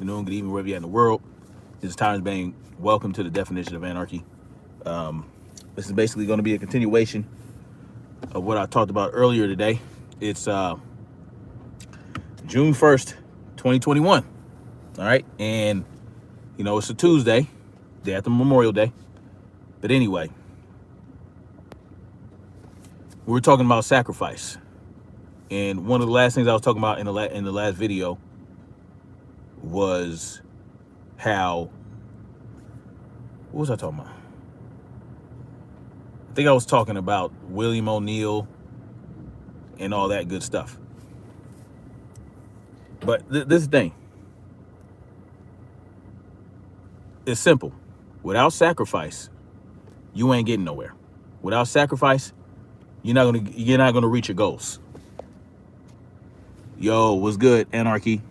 afternoon, good evening, wherever you're at in the world. This is Tyrus Bang. Welcome to the Definition of Anarchy. This is basically going to be a continuation of what I talked about earlier today. It's June 1st, 2021. All right. And, it's a Tuesday, day after Memorial Day. But anyway, we were talking about sacrifice. And one of the last things I was talking about in the last video was how, what was I talking about? I think I was talking about William O'Neill and all that good stuff. But this thing, it's simple. Without sacrifice, you ain't getting nowhere. Without sacrifice, you're not gonna reach your goals. Yo, what's good, Anarchy?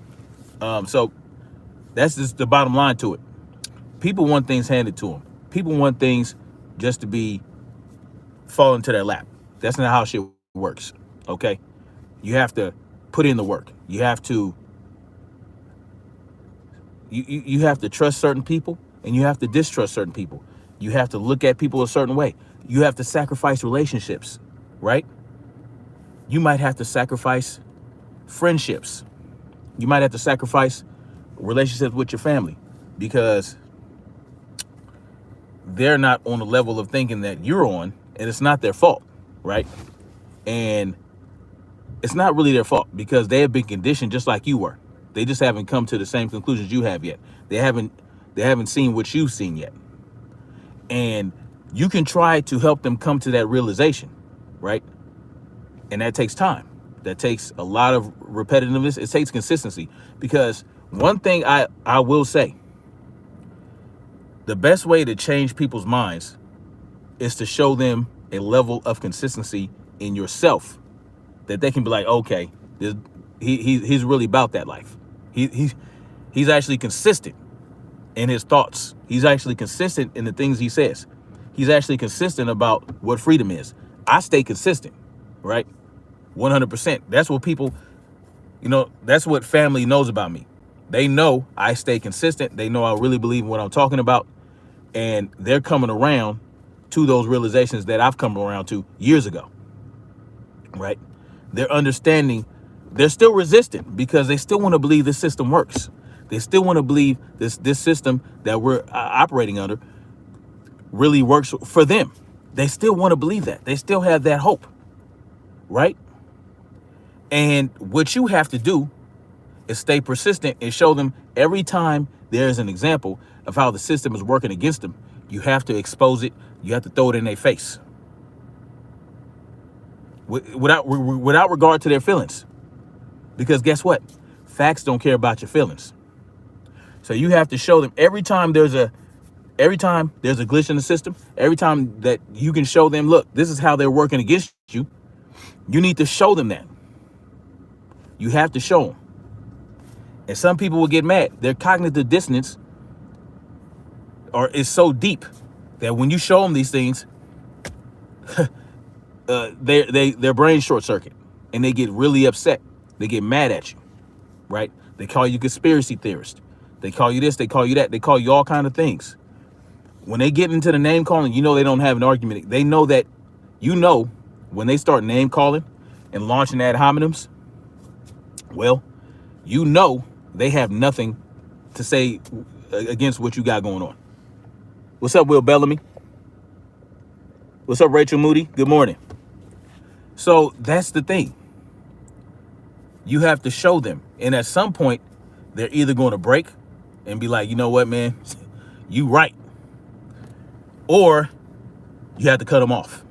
So that's just the bottom line to it. People want things handed to them. People want things just to be fall into their lap. That's not how shit works. Okay, you have to put in the work. You have to you have to trust certain people, and you have to distrust certain people. You have to look at people a certain way. You have to sacrifice relationships, right? You might have to sacrifice friendships. You might have to sacrifice relationships with your family because they're not on the level of thinking that you're on, and it's not their fault, right? And it's not really their fault because they have been conditioned just like you were. They just haven't come to the same conclusions you have yet. They haven't seen what you've seen yet. And you can try to help them come to that realization, right? And that takes time. That takes a lot of repetitiveness. It takes consistency. Because one thing I will say, the best way to change people's minds is to show them a level of consistency in yourself that they can be like, okay, he's really about that life. He's actually consistent in his thoughts. He's actually consistent in the things he says. He's actually consistent about what freedom is. I stay consistent, right? 100%. That's what people, that's what family knows about me. They know I stay consistent. They know I really believe in what I'm talking about. And they're coming around to those realizations that I've come around to years ago, right? They're understanding. They're still resistant because they still want to believe this system works. They still want to believe this system that we're operating under really works for them. They still want to believe that. They still have that hope, right? And what you have to do is stay persistent and show them every time there's an example of how the system is working against them, you have to expose it. You have to throw it in their face without regard to their feelings. Because guess what? Facts don't care about your feelings. So you have to show them every time there's a glitch in the system, every time that you can show them, look, this is how they're working against you. You need to show them that. You have to show them. And some people will get mad. Their cognitive dissonance is so deep that when you show them these things, their brain short circuit and they get really upset. They get mad at you, right? They call you conspiracy theorist. They call you this, they call you that. They call you all kind of things. When they get into the name calling, they don't have an argument. They know that, when they start name calling and launching ad hominems, well, they have nothing to say against what you got going on. What's up, Will Bellamy? What's up, Rachel Moody? Good morning. So that's the thing. You have to show them. And at some point, they're either going to break and be like, you know what, man, you right. Or you have to cut them off,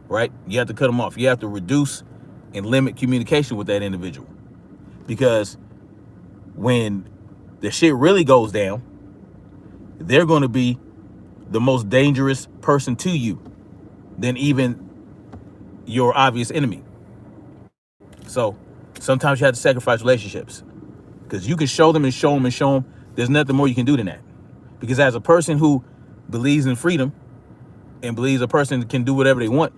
right? You have to cut them off. You have to reduce and limit communication with that individual. Because when the shit really goes down, they're going to be the most dangerous person to you than even your obvious enemy. So sometimes you have to sacrifice relationships because you can show them and show them and show them. There's nothing more you can do than that. Because as a person who believes in freedom and believes a person can do whatever they want,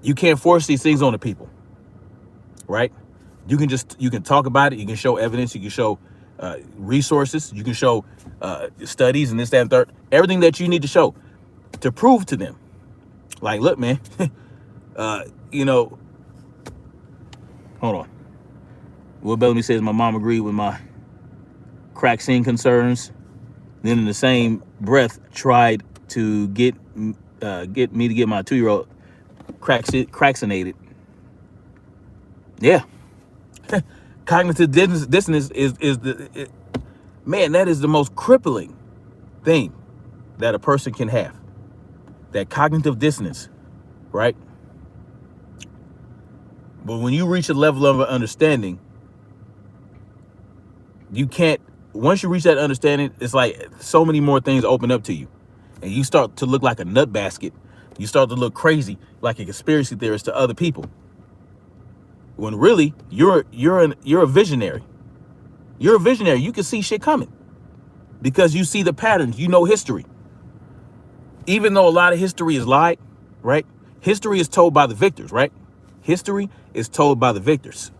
you can't force these things on the people, right? You can talk about it. You can show evidence. You can show resources. You can show studies and this, that, and third. Everything that you need to show to prove to them. Like, look, man, you know, hold on. Will Bellamy says my mom agreed with my crack scene concerns. Then in the same breath tried to get me to get my 2-year-old cracksinated. Yeah. Cognitive dissonance is man, that is the most crippling thing that a person can have. That cognitive dissonance, right? But when you reach a level of understanding, you can't, once you reach that understanding, it's like so many more things open up to you. And you start to look like a nut basket. You start to look crazy, like a conspiracy theorist to other people. When really, you're a visionary. You're a visionary. You can see shit coming. Because you see the patterns, you know history. Even though a lot of history is lied, right? History is told by the victors, right? History is told by the victors.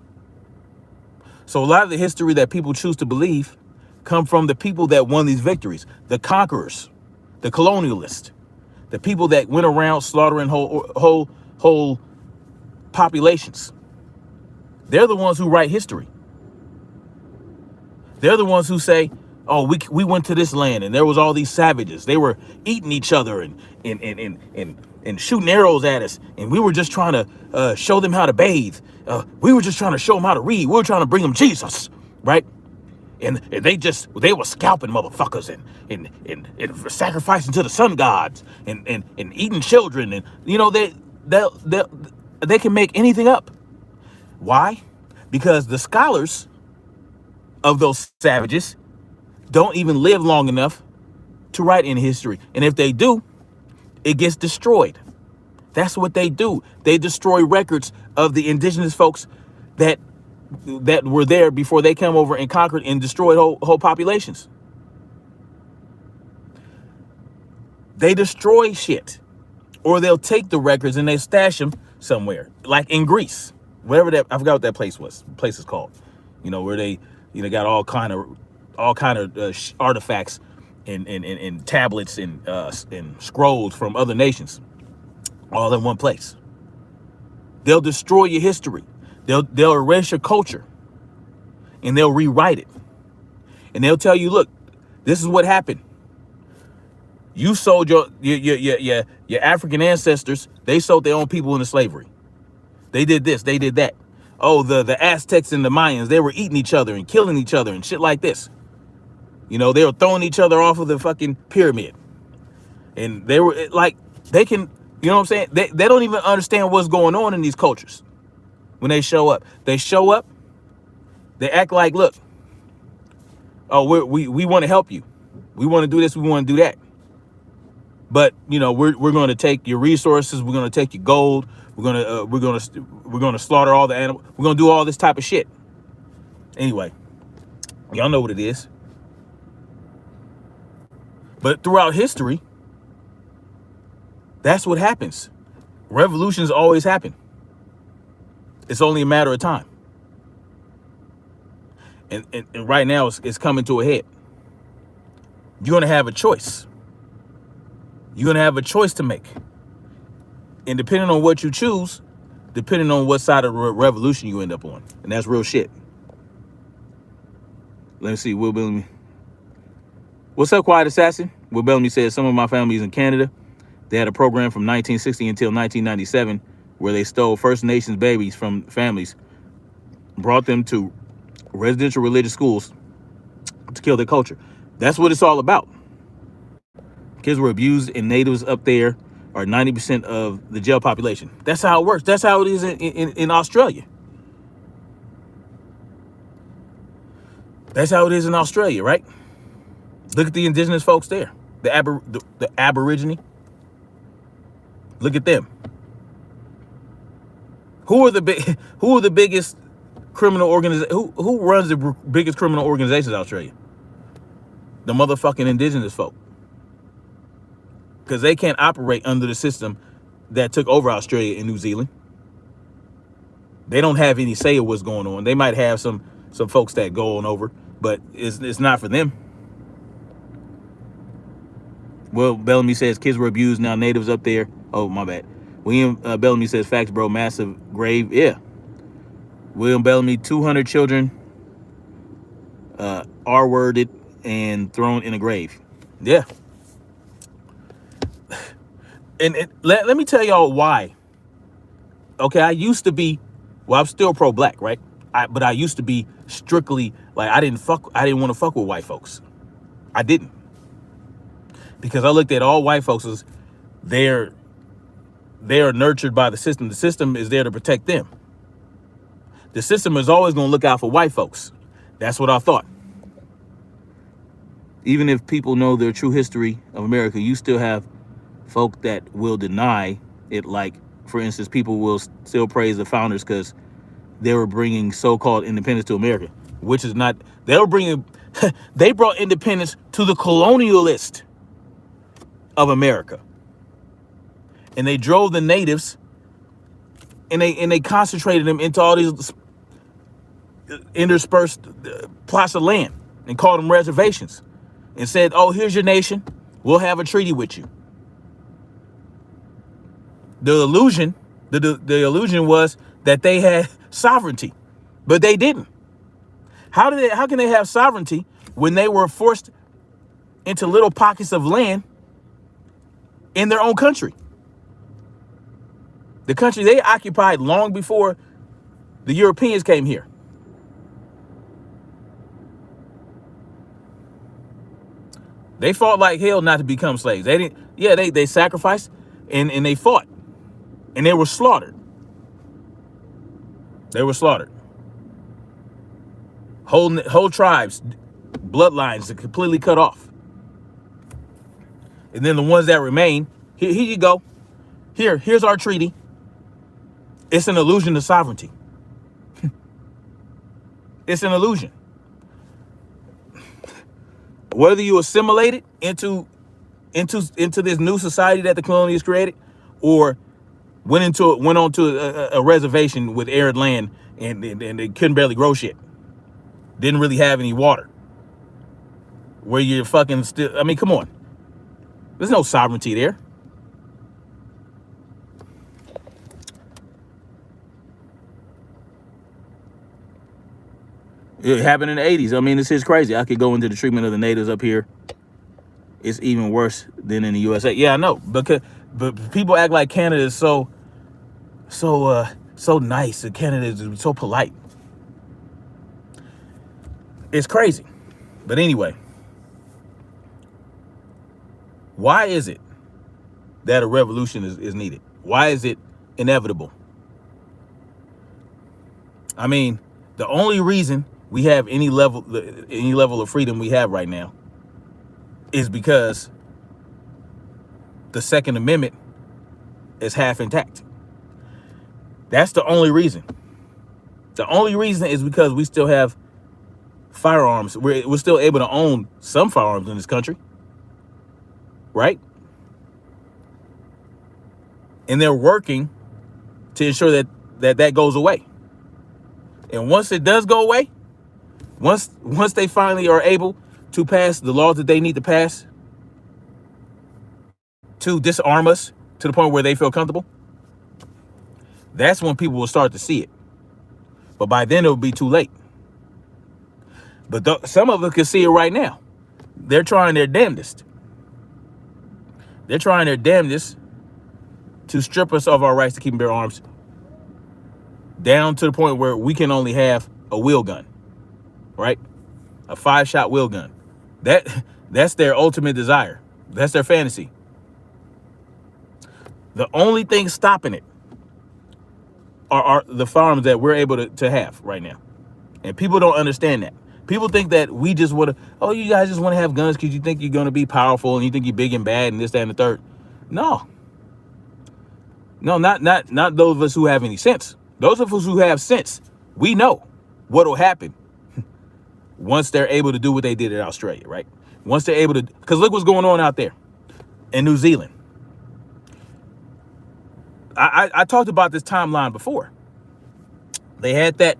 So a lot of the history that people choose to believe come from the people that won these victories, the conquerors, the colonialists, the people that went around slaughtering whole populations. They're the ones who write history. They're the ones who say, oh, we went to this land and there was all these savages. They were eating each other and shooting arrows at us. And we were just trying to show them how to bathe. We were just trying to show them how to read. We were trying to bring them Jesus, right? And they were scalping motherfuckers and sacrificing to the sun gods and eating children. And, you know, they can make anything up. Why? Because the scholars of those savages don't even live long enough to write in history. And if they do, it gets destroyed. That's what they do. They destroy records of the indigenous folks that were there before they came over and conquered and destroyed whole populations. They destroy shit. Or they'll take the records and they stash them somewhere. Like in Greece. Whatever that, I forgot what that place was. The place is called. You know, where they, you know, got all kind of artifacts and tablets and scrolls from other nations, all in one place. They'll destroy your history. They'll erase your culture, and they'll rewrite it. And they'll tell you, look, this is what happened. You sold your African ancestors. They sold their own people into slavery. They did this. They did that. Oh, the Aztecs and the Mayans, they were eating each other and killing each other and shit like this. You know, they were throwing each other off of the fucking pyramid. And they were like, they can, you know what I'm saying? They don't even understand what's going on in these cultures when they show up. They show up, they act like, look, oh, we want to help you. We want to do this, we want to do that. But, you know, we're going to take your resources, we're going to take your gold, we're going to slaughter all the animals, we're going to do all this type of shit. Anyway, y'all know what it is. But throughout history, that's what happens. Revolutions always happen. It's only a matter of time. And right now it's coming to a head. You're going to have a choice. You're going to have a choice to make. And depending on what you choose, depending on what side of the revolution you end up on. And that's real shit. Let me see. Will Bellamy. What's up, Quiet Assassin? Will Bellamy says, some of my family's in Canada. They had a program from 1960 until 1997 where they stole First Nations babies from families, brought them to residential religious schools to kill their culture. That's what it's all about. Kids were abused, and natives up there are 90% of the jail population. That's how it works. That's how it is in Australia. That's how it is in Australia, right? Look at the indigenous folks there. The Aborigine. Look at them. Who are the biggest criminal organization? Who runs the biggest criminal organizations in Australia? The motherfucking indigenous folk. Because they can't operate under the system that took over Australia and New Zealand. They don't have any say of what's going on. They might have some folks that go on over, but it's not for them. Well, Bellamy says kids were abused. Now natives up there. Oh, my bad. William Bellamy says facts, bro. Massive grave. Yeah. William Bellamy, 200 children R-worded and thrown in a grave. Yeah. And let me tell y'all why. Okay, I used to be, well, I'm still pro-black, right? But I used to be strictly like I didn't want to fuck with white folks. I didn't, because I looked at all white folks as they are nurtured by the system. The system is there to protect them. The system is always going to look out for white folks. That's what I thought. Even if people know their true history of America, you still have folk that will deny it. Like, for instance, people will still praise the founders because they were bringing so-called independence to America, which is not. They were bringing. They brought independence to the colonialist of America, and they drove the natives, and they concentrated them into all these interspersed plots of land and called them reservations, and said, "Oh, here's your nation. We'll have a treaty with you." The illusion was that they had sovereignty, but they didn't. How can they have sovereignty when they were forced into little pockets of land in their own country? The country they occupied long before the Europeans came here. They fought like hell not to become slaves. They didn't. Yeah, they sacrificed and they fought, and they were slaughtered. They were slaughtered. Whole tribes, bloodlines are completely cut off. And then the ones that remain, here you go. Here's our treaty. It's an illusion of sovereignty. It's an illusion. Whether you assimilate it into this new society that the colonialists created, or went on to a reservation with arid land and they couldn't barely grow shit, didn't really have any water, where you're fucking still. I mean, come on. There's no sovereignty there. It happened in the 80s. I mean, this is crazy. I could go into the treatment of the natives up here. It's even worse than in the USA. Yeah, I know. But people act like Canada is so nice, and Canada is so polite. It's crazy. But anyway, why is it that a revolution is needed? Why is it inevitable? I mean, the only reason we have any level of freedom we have right now is because the Second Amendment is half intact. That's the only reason. The only reason is because we still have firearms. We're still able to own some firearms in this country, right? And they're working to ensure that goes away. And once it does go away, once they finally are able to pass the laws that they need to pass to disarm us to the point where they feel comfortable, that's when people will start to see it. But by then it'll be too late. But some of us can see it right now. They're trying their damnedest. They're trying their damnedest to strip us of our rights to keep and bear arms, down to the point where we can only have a wheel gun, right? A 5-shot wheel gun. That's their ultimate desire. That's their fantasy. The only thing stopping it are the firearms that we're able to have right now. And people don't understand that. People think that we just want to, oh, you guys just want to have guns because you think you're going to be powerful and you think you're big and bad and this, that, and the third. No, not those of us who have any sense. Those of us who have sense, we know what will happen once they're able to do what they did in Australia, right? Once they're able to, because look what's going on out there in New Zealand. I talked about this timeline before. They had the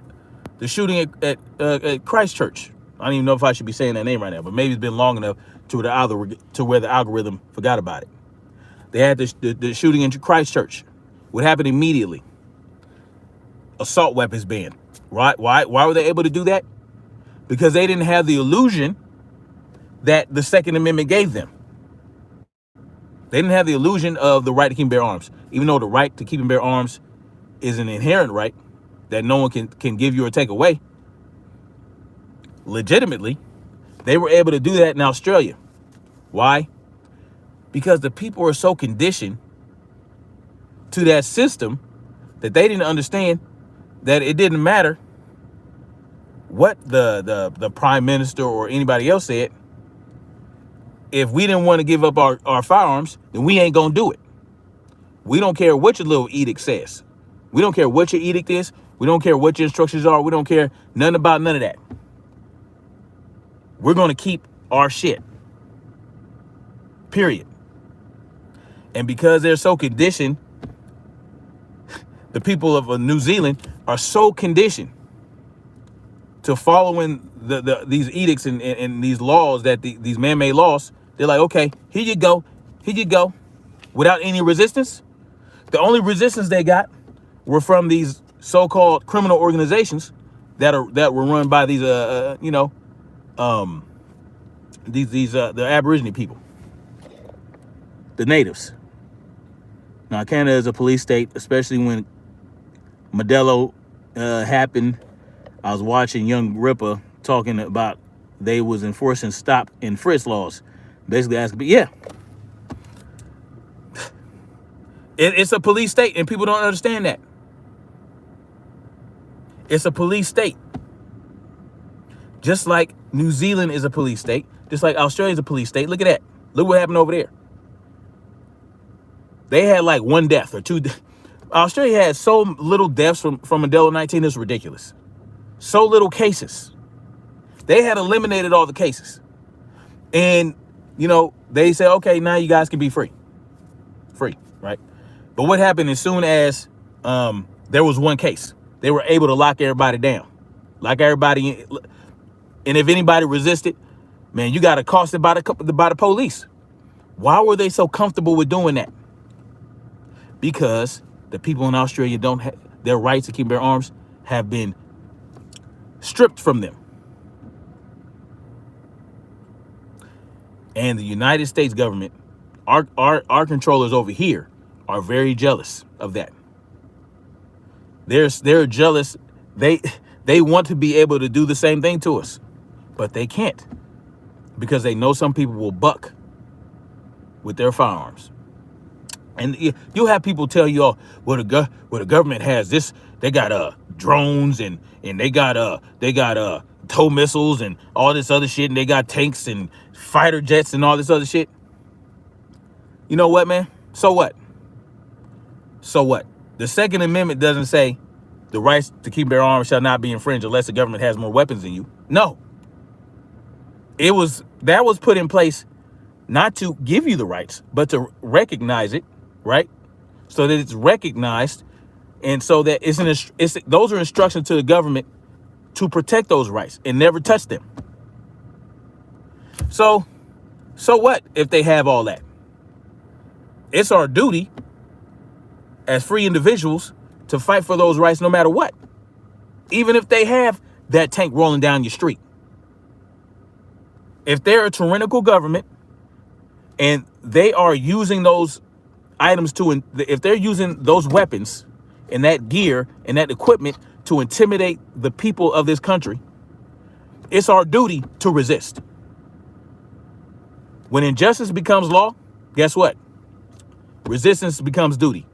shooting at Christchurch, I don't even know if I should be saying that name right now, but maybe it's been long enough to where the algorithm forgot about it. They had the shooting in Christchurch. What happened immediately? Assault weapons banned. Right? Why were they able to do that? Because they didn't have the illusion that the Second Amendment gave them. They didn't have the illusion of the right to keep and bear arms, even though the right to keep and bear arms is an inherent right that no one can give you or take away. Legitimately, they were able to do that in Australia. Why? Because the people are so conditioned to that system that they didn't understand that it didn't matter what the prime minister or anybody else said. If we didn't want to give up our firearms, then we ain't gonna do it. We don't care what your little edict says. We don't care what your edict is. We don't care what your instructions are. We don't care nothing about none of that. We're gonna keep our shit. Period. And because they're so conditioned, the people of New Zealand are so conditioned to following these edicts and these laws, that these man-made laws. They're like, okay, here you go, without any resistance. The only resistance they got were from these so-called criminal organizations that were run by these the Aborigine people, the natives. Now, Canada is a police state, especially when Modelo happened. I was watching Young Ripper talking about they was enforcing stop and frisk laws, basically asking, but yeah, it's a police state, and people don't understand that. It's a police state. Just like New Zealand is a police state, just like Australia is a police state. Look at that. Look what happened over there. They had like 1 death or 2. Australia had so little deaths from Modelo 19. It's ridiculous. So little cases. They had eliminated all the cases. And, they said, okay, now you guys can be free. Free, right? But what happened as soon as there was 1 case, they were able to lock everybody down. Lock everybody in. And if anybody resisted, man, you got accosted by the police. Why were they so comfortable with doing that? Because the people in Australia don't have their rights to keep their arms have been stripped from them. And the United States government, our controllers over here, are very jealous of that. They're jealous. They want to be able to do the same thing to us, but they can't, because they know some people will buck with their firearms. And you'll have people tell you, oh, well, the government has this. They got drones and they got tow missiles and all this other shit, and they got tanks and fighter jets and all this other shit. You know what, man? So what? So what? The Second Amendment doesn't say the rights to keep their arms shall not be infringed unless the government has more weapons than you. No. That was put in place not to give you the rights, but to recognize it, right? So that it's recognized, and so that those are instructions to the government to protect those rights and never touch them. So what if they have all that? It's our duty as free individuals to fight for those rights no matter what, even if they have that tank rolling down your street. If they're a tyrannical government and they are using those items if they're using those weapons and that gear and that equipment to intimidate the people of this country, it's our duty to resist. When injustice becomes law, guess what? Resistance becomes duty.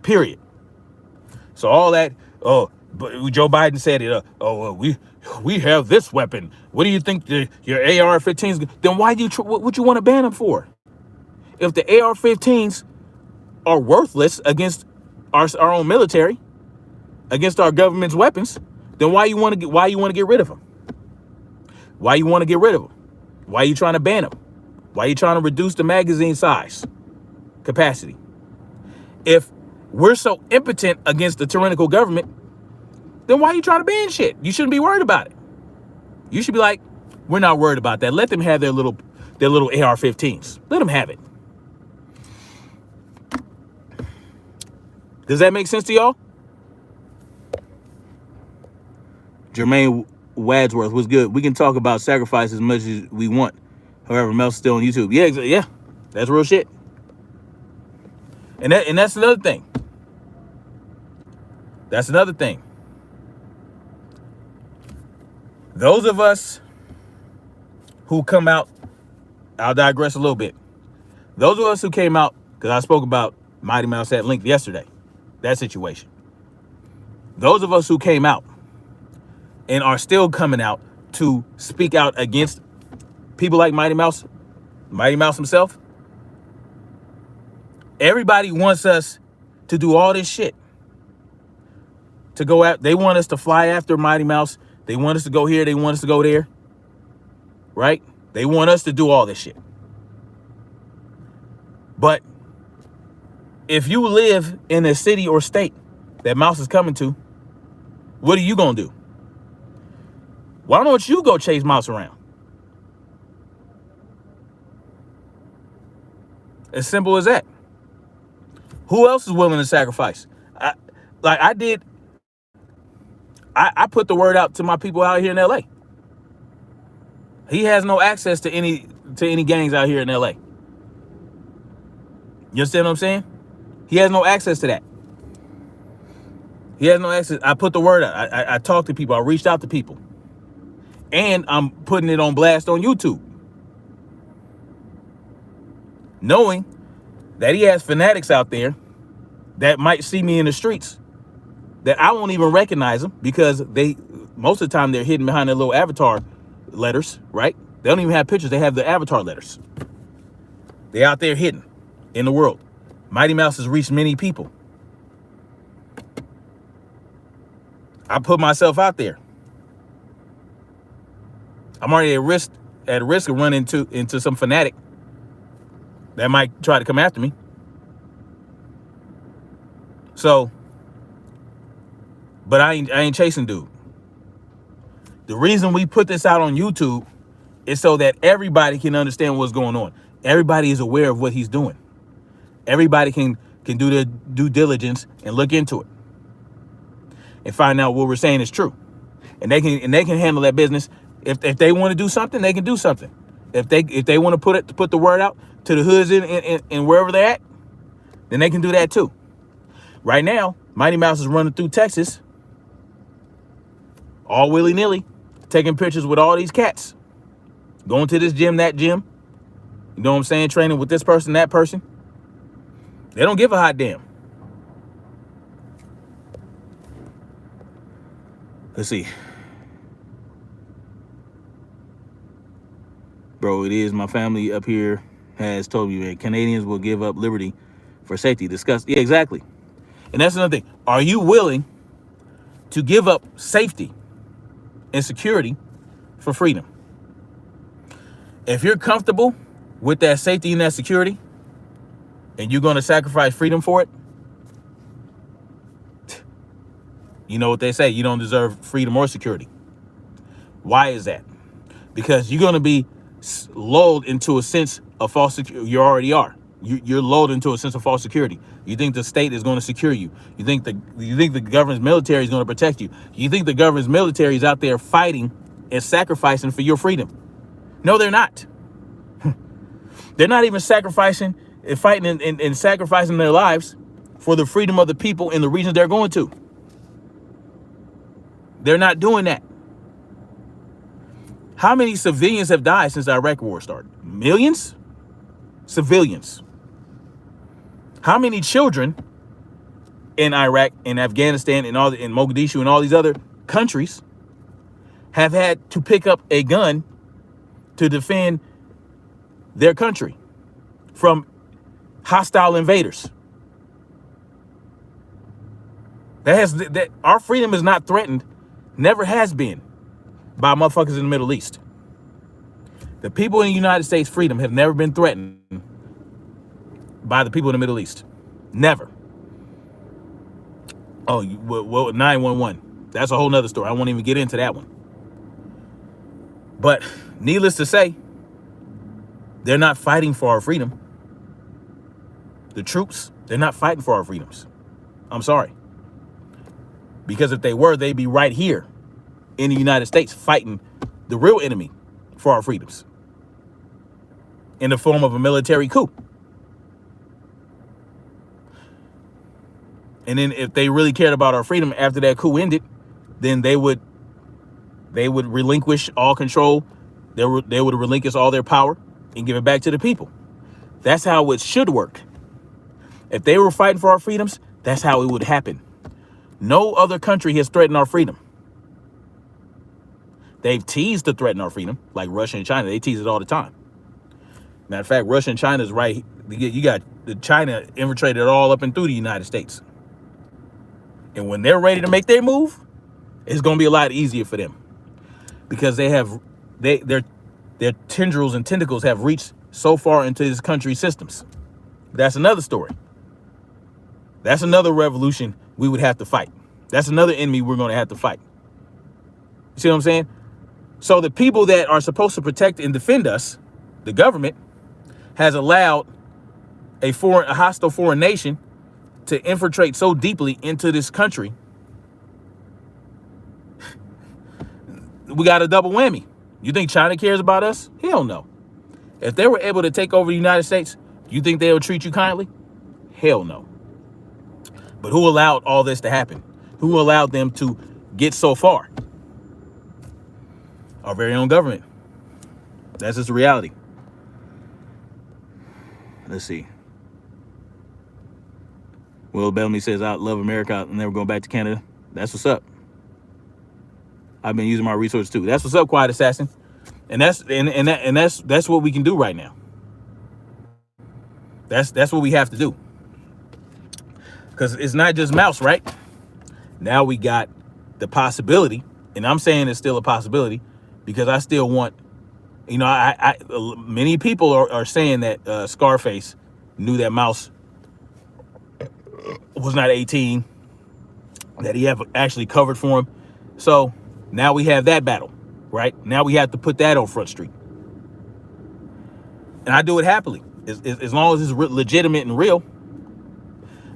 Period. So all that, but Joe Biden said it. We have this weapon. What do you think your AR-15s? Then why do what you want to ban them for? If the AR-15s are worthless against our own military, against our government's weapons, then why you want to get rid of them? Why you want to get rid of them? Why are you trying to ban them? Why are you trying to reduce the magazine size capacity? If we're so impotent against the tyrannical government, then why are you trying to ban shit? You shouldn't be worried about it. You should be like, we're not worried about that. Let them have their little AR-15s. Let them have it. Does that make sense to y'all? Jermaine Wadsworth was good. We can talk about sacrifice as much as we want. However, Mel's still on YouTube. Yeah, that's real shit. And that's another thing. That's another thing. Those of us who come out, I'll digress a little bit. Those of us who came out, because I spoke about Mighty Mouse at length yesterday, that situation. Those of us who came out and are still coming out to speak out against people like Mighty Mouse himself, everybody wants us to do all this shit. To go out, they want us to fly after Mighty Mouse. They want us to go here. They want us to go there. Right? They want us to do all this shit. But if you live in a city or state that Mouse is coming to, what are you going to do? Why don't you go chase Mouse around? As simple as that. Who else is willing to sacrifice? I put the word out to my people out here in LA. He has no access to any gangs out here in LA. You understand what I'm saying? He has no access to that. He has no access. I put the word out. I talked to people. I reached out to people. And I'm putting it on blast on YouTube. Knowing that he has fanatics out there that might see me in the streets that I won't even recognize them because most of the time they're hidden behind their little avatar letters, right? They don't even have pictures. They have the avatar letters. They're out there hidden in the world. Mighty Mouse has reached many people. I put myself out there. I'm already at risk of running into some fanatic that might try to come after me. So, but I ain't chasing dude. The reason we put this out on YouTube is so that everybody can understand what's going on. Everybody is aware of what he's doing. Everybody can do their due diligence and look into it and find out what we're saying is true. And they can handle that business. If they want to do something, they can do something. If they want to put the word out to the hoods in wherever they're at, then they can do that too. Right now, Mighty Mouse is running through Texas, all willy-nilly, taking pictures with all these cats, going to this gym, that gym. You know what I'm saying? Training with this person, that person. They don't give a hot damn. Let's see. Bro, it is. My family up here has told me that Canadians will give up liberty for safety. Discuss. Yeah, exactly. And that's another thing. Are you willing to give up safety and security for freedom? If you're comfortable with that safety and that security, and you're going to sacrifice freedom for it, you know what they say, you don't deserve freedom or security. Why is that? Because you're going to be lulled into a sense of false security. You already are. You're lulled into a sense of false security. You think the state is going to secure you. You think the government's military is going to protect you. You think the government's military is out there fighting and sacrificing for your freedom. No, they're not. They're not even sacrificing and fighting and sacrificing their lives for the freedom of the people in the regions they're going to. They're not doing that. How many civilians have died since the Iraq war started? Millions? Civilians. How many children in Iraq, in Afghanistan, in Mogadishu, and all these other countries have had to pick up a gun to defend their country from hostile invaders? That our freedom is not threatened, never has been, by motherfuckers in the Middle East. The people in the United States' freedom have never been threatened by the people in the Middle East. Never. Oh, 911. That's a whole nother story. I won't even get into that one. But needless to say, they're not fighting for our freedom. The troops, they're not fighting for our freedoms. I'm sorry. Because if they were, they'd be right here in the United States fighting the real enemy for our freedoms in the form of a military coup. And then if they really cared about our freedom after that coup ended, then they would relinquish all control. They would relinquish all their power and give it back to the people. That's how it should work. If they were fighting for our freedoms, that's how it would happen. No other country has threatened our freedom. They've teased to threaten our freedom, like Russia and China. They tease it all the time. Matter of fact, Russia and China is right. You got China infiltrated all up and through the United States. And when they're ready to make their move, it's going to be a lot easier for them because their tendrils and tentacles have reached so far into this country's systems. That's another story. That's another revolution we would have to fight. That's another enemy we're going to have to fight. You see what I'm saying? So the people that are supposed to protect and defend us, the government, has allowed a hostile foreign nation to infiltrate so deeply into this country. We got a double whammy. You think China cares about us? Hell no. If they were able to take over the United States, do you think they would treat you kindly? Hell no. But who allowed all this to happen? Who allowed them to get so far? Our very own government. That's just the reality. Let's see. Will Bellamy says, I love America. I'm never going back to Canada. That's what's up. I've been using my resources too. That's what's up, Quiet Assassin. And that's what we can do right now. That's what we have to do. Because it's not just mouse, right? Now we got the possibility, and I'm saying it's still a possibility because I still want, you know, many people are saying that Scarface knew that Mouse was not 18, that he have actually covered for him. So now we have that battle, right? Now we have to put that on Front Street. And I do it happily, as long as it's legitimate and real.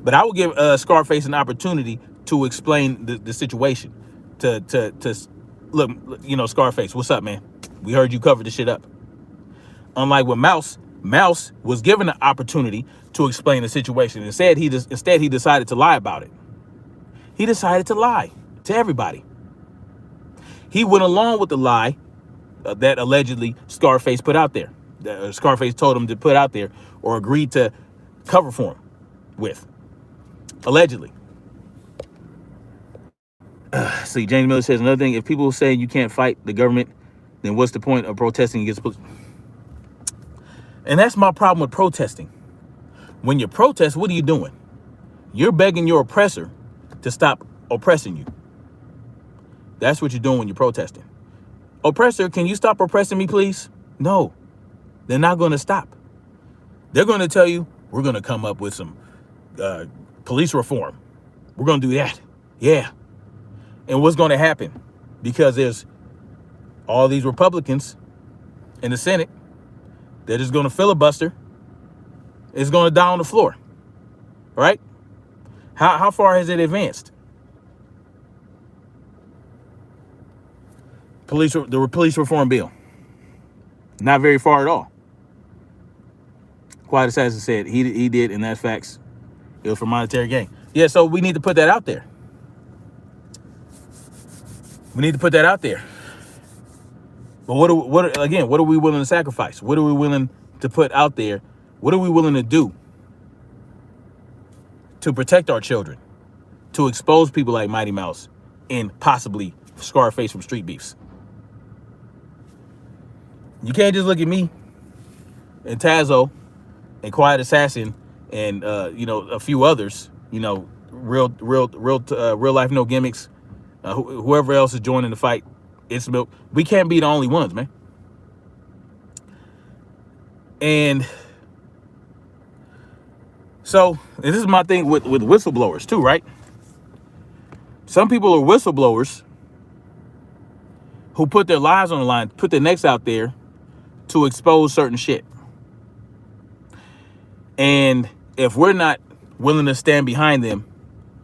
But I will give Scarface an opportunity to explain the situation. To look, you know, Scarface, what's up, man? We heard you covered the shit up. Unlike with Mouse was given an opportunity to explain the situation. Instead, he decided to lie about it. He decided to lie to everybody. He went along with the lie that allegedly Scarface put out there. Scarface told him to put out there or agreed to cover for him with. Allegedly. See, James Miller says another thing. If people say you can't fight the government, then what's the point of protesting against police? And that's my problem with protesting. When you protest, what are you doing? You're begging your oppressor to stop oppressing you. That's what you're doing when you're protesting. Oppressor, can you stop oppressing me, please? No, they're not going to stop. They're going to tell you, we're going to come up with some police reform. We're going to do that. Yeah. And what's going to happen? Because there's all these Republicans in the Senate, they're just going to filibuster. It's going to die on the floor. Right? How far has it advanced? The police reform bill. Not very far at all. Quiet Assassin said he did, and that's facts. It was for monetary gain. Yeah, so we need to put that out there. We need to put that out there. But what are we willing to sacrifice? What are we willing to put out there? What are we willing to do to protect our children, to expose people like Mighty Mouse and possibly Scarface from Street Beefs? You can't just look at me and Tazo and Quiet Assassin and a few others, real life no gimmicks, whoever else is joining the fight. It's milk. We can't be the only ones, man. And so this is my thing with whistleblowers too, right? Some people are whistleblowers who put their lives on the line, put their necks out there to expose certain shit. And if we're not willing to stand behind them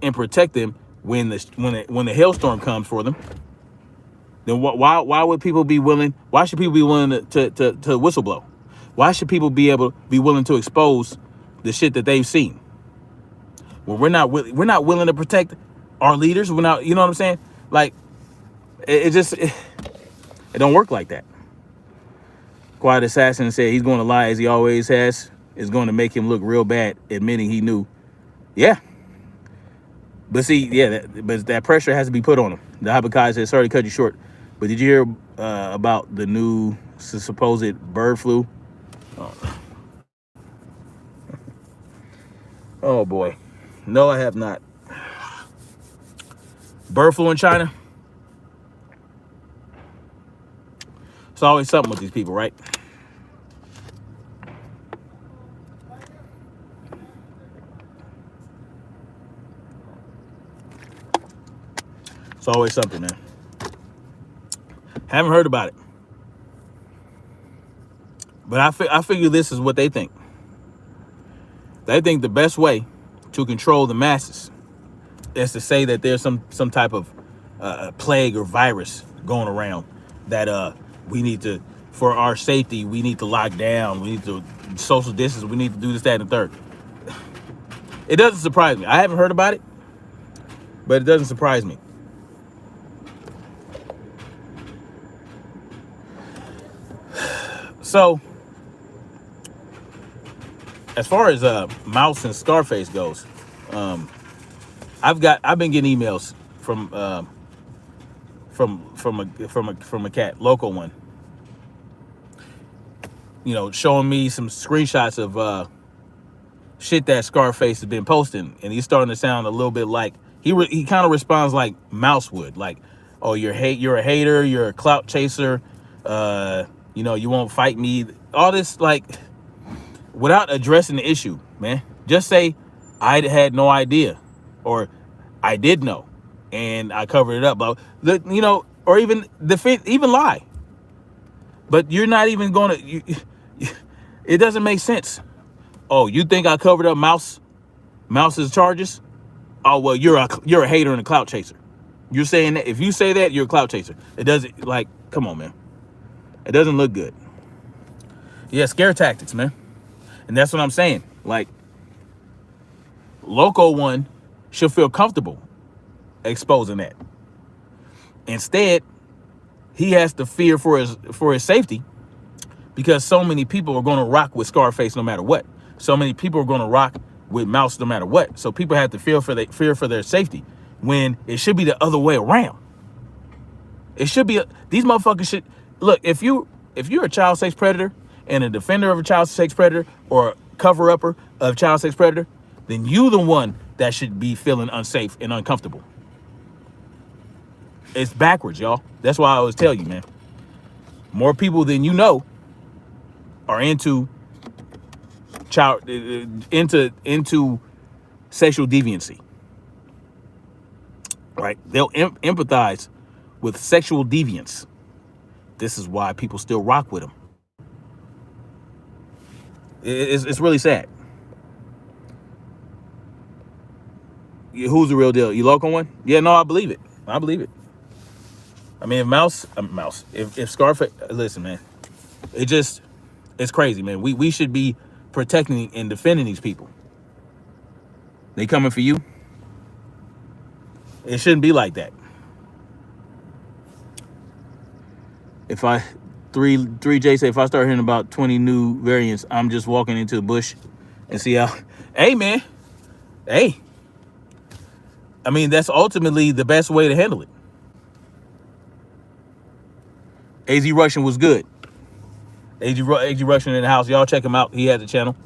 and protect them when the hailstorm comes for them, then why would people be willing? Why should people be willing to whistleblow? Why should people be willing to expose the shit that they've seen? Well, we're not willing to protect our leaders. We're not, you know what I'm saying? Like, it don't work like that. Quiet Assassin said he's going to lie as he always has. It's going to make him look real bad, admitting he knew. Yeah. But see, yeah, but that pressure has to be put on him. The Habakkuk said, sorry to cut you short, but did you hear about the new supposed bird flu? Oh boy. No, I have not. Bird flu in China? It's always something with these people, right? It's always something, man. Haven't heard about it. But I figure this is what they think. They think the best way to control the masses is to say that there's some type of plague or virus going around that we need to, for our safety, we need to lock down, we need to social distance, we need to do this, that, and the third. It doesn't surprise me. I haven't heard about it, but it doesn't surprise me. So, as far as Mouse and Scarface goes, I've been getting emails from a cat, local one, you know, showing me some screenshots of shit that Scarface has been posting, and he's starting to sound a little bit like he kind of responds like Mouse would, like, oh, you're a hater, you're a clout chaser, you know, you won't fight me, all this, like, without addressing the issue, man. Just say, I had no idea, or I did know, and I covered it up. But you know, or even even lie. But you're not even gonna. It doesn't make sense. Oh, you think I covered up Mouse's charges? Oh well, you're a hater and a clout chaser. You're saying that if you say that, you're a clout chaser. It doesn't, like, come on, man. It doesn't look good. Yeah, scare tactics, man. And that's what I'm saying. Like, Loco One should feel comfortable exposing that. Instead, he has to fear for his safety, because so many people are going to rock with Scarface no matter what. So many people are going to rock with Mouse no matter what. So people have to fear for their safety, when it should be the other way around. It should be these motherfuckers should look. If you're a child sex predator and a defender of a child sex predator, or a cover-upper of child sex predator, then you the one that should be feeling unsafe and uncomfortable. It's backwards, y'all. That's why I always tell you, man. More people than you know are into sexual deviancy. Right? They'll empathize with sexual deviance. This is why people still rock with them. It's really sad. Who's the real deal? You Local One? Yeah, no, I believe it. I believe it. I mean, if Scarface, listen, man, it's crazy, man. We should be protecting and defending these people. They coming for you. It shouldn't be like that. If 3J say, if I start hearing about 20 new variants, I'm just walking into the bush and see how. Hey, man. Hey. I mean, that's ultimately the best way to handle it. AZ Russian was good. AZ Russian in the house. Y'all check him out. He has a channel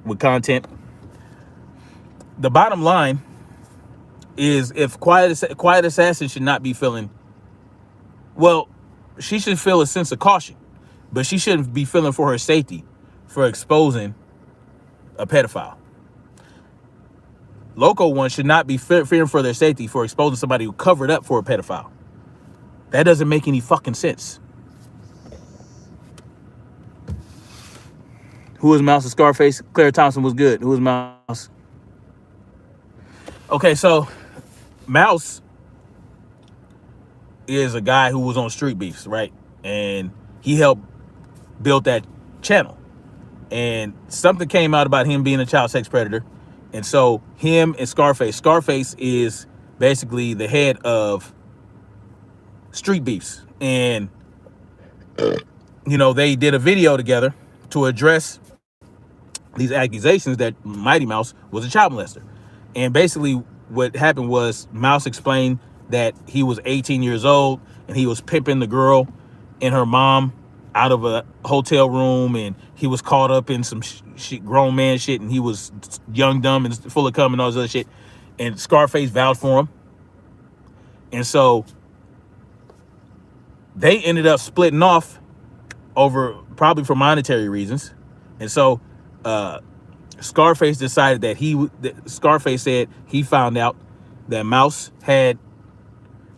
with content. The bottom line is, if Quiet Assassin should not be feeling, well, she should feel a sense of caution, but she shouldn't be feeling for her safety for exposing a pedophile. Loco One should not be fearing for their safety for exposing somebody who covered up for a pedophile. That doesn't make any fucking sense. Who was Mouse and Scarface? Claire Thompson was good. Who was Mouse? Okay, so Mouse is a guy who was on Street Beefs, right? And he helped build that channel. And something came out about him being a child sex predator. And so him and Scarface is basically the head of Street Beefs. And, you know, they did a video together to address these accusations that Mighty Mouse was a child molester. And basically what happened was Mouse explained that he was 18 years old and he was pimping the girl and her mom out of a hotel room, and he was caught up in some shit, grown man shit, and he was young, dumb, and full of cum and all this other shit. And Scarface vouched for him. And so they ended up splitting off over, probably for monetary reasons. And so Scarface decided that Scarface said he found out that Mouse had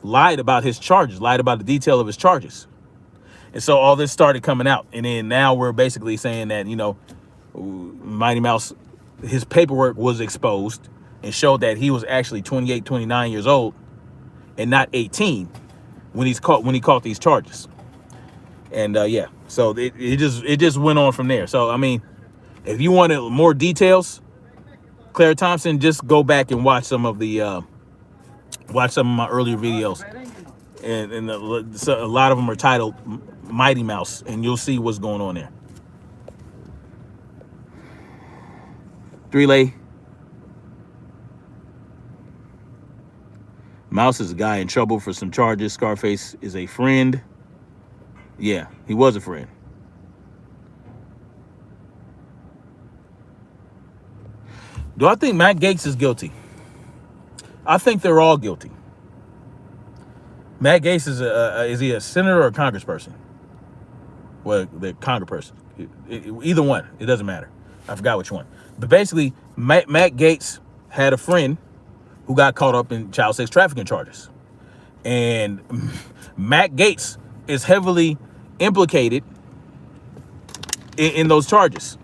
lied about his charges, lied about the detail of his charges. And so all this started coming out. And then now we're basically saying that, you know, Mighty Mouse, his paperwork was exposed and showed that he was actually 28, 29 years old and not 18 when he caught these charges. And yeah, so it just went on from there. So I mean, if you wanted more details, Claire Thompson, just go back and watch some of my earlier videos, and a lot of them are titled Mighty Mouse, and you'll see what's going on there. 3-Lay. Mouse is a guy in trouble for some charges. Scarface is a friend. Yeah, he was a friend. Do I think Matt Gaetz is guilty? I think they're all guilty. Matt Gaetz is he a senator or a congressperson? Well, the congressperson. Either one. It doesn't matter. I forgot which one. But basically, Matt Gaetz had a friend who got caught up in child sex trafficking charges. And Matt Gaetz is heavily implicated in those charges.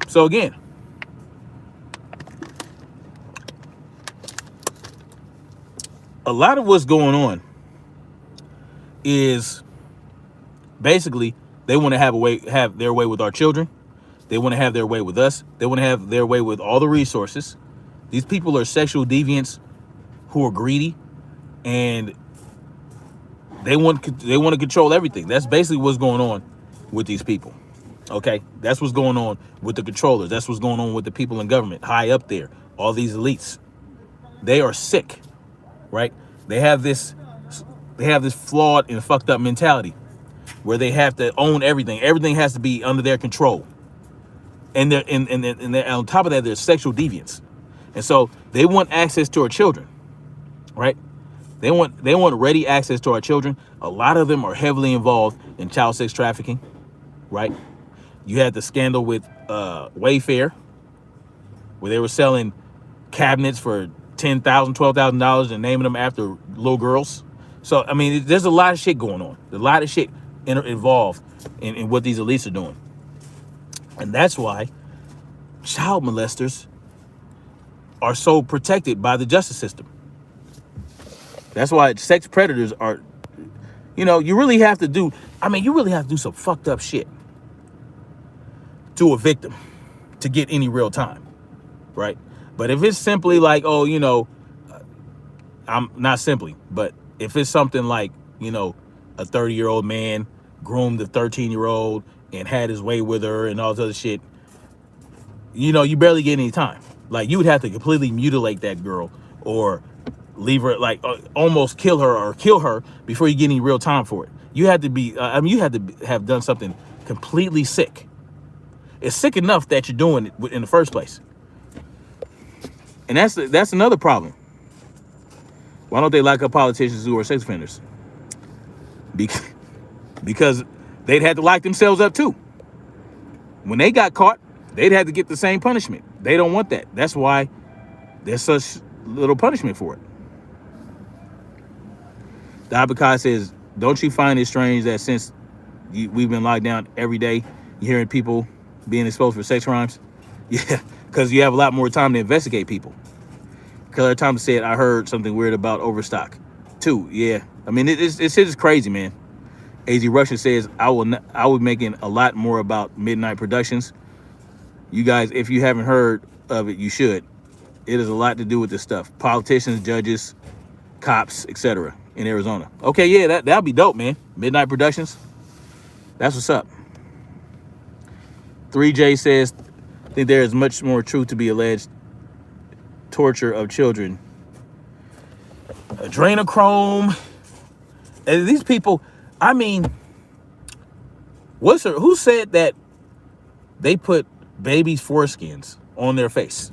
So again, a lot of what's going on is basically they want to have their way with our children. They want to have their way with us. They want to have their way with all the resources. These people are sexual deviants who are greedy, and they want to control everything. That's basically what's going on with these people. Okay, that's what's going on with the controllers. That's what's going on with the people in government, high up there. All these elites, they are sick, right? They have this flawed and fucked up mentality where they have to own everything. Everything has to be under their control, and they're on top of that, they're sexual deviants, and so they want access to our children, right? They want ready access to our children. A lot of them are heavily involved in child sex trafficking, right? You had the scandal with Wayfair, where they were selling cabinets for $10,000, $12,000 and naming them after little girls. So, I mean, there's a lot of shit going on. There's a lot of shit involved in what these elites are doing. And that's why child molesters are so protected by the justice system. That's why sex predators are, you really have to do some fucked up shit to a victim to get any real time, right? But if it's simply like, I'm not simply, but if it's something like, a 30-year-old man groomed a 13-year-old and had his way with her and all this other shit, you barely get any time. Like, you would have to completely mutilate that girl or leave her, like, almost kill her before you get any real time for it. You had to be, you had to have done something completely sick. It's sick enough that you're doing it in the first place. And that's another problem. Why don't they lock up politicians who are sex offenders? Because they'd have to lock themselves up too. When they got caught, they'd have to get the same punishment. They don't want that. That's why there's such little punishment for it. Dabakai says, don't you find it strange that since we've been locked down every day, you're hearing people being exposed for sex crimes? Yeah, because you have a lot more time to investigate people. Claire Thomas said, I heard something weird about Overstock. Too, yeah. I mean, it's just crazy, man. AZ Russian says, I will be making a lot more about Midnight Productions. You guys, if you haven't heard of it, you should. It has a lot to do with this stuff. Politicians, judges, cops, etc. in Arizona. Okay, yeah, that'll be dope, man. Midnight Productions. That's what's up. 3J says, I think there is much more truth to be alleged. Torture of children. Adrenochrome. And these people, I mean, who said that they put babies' foreskins on their face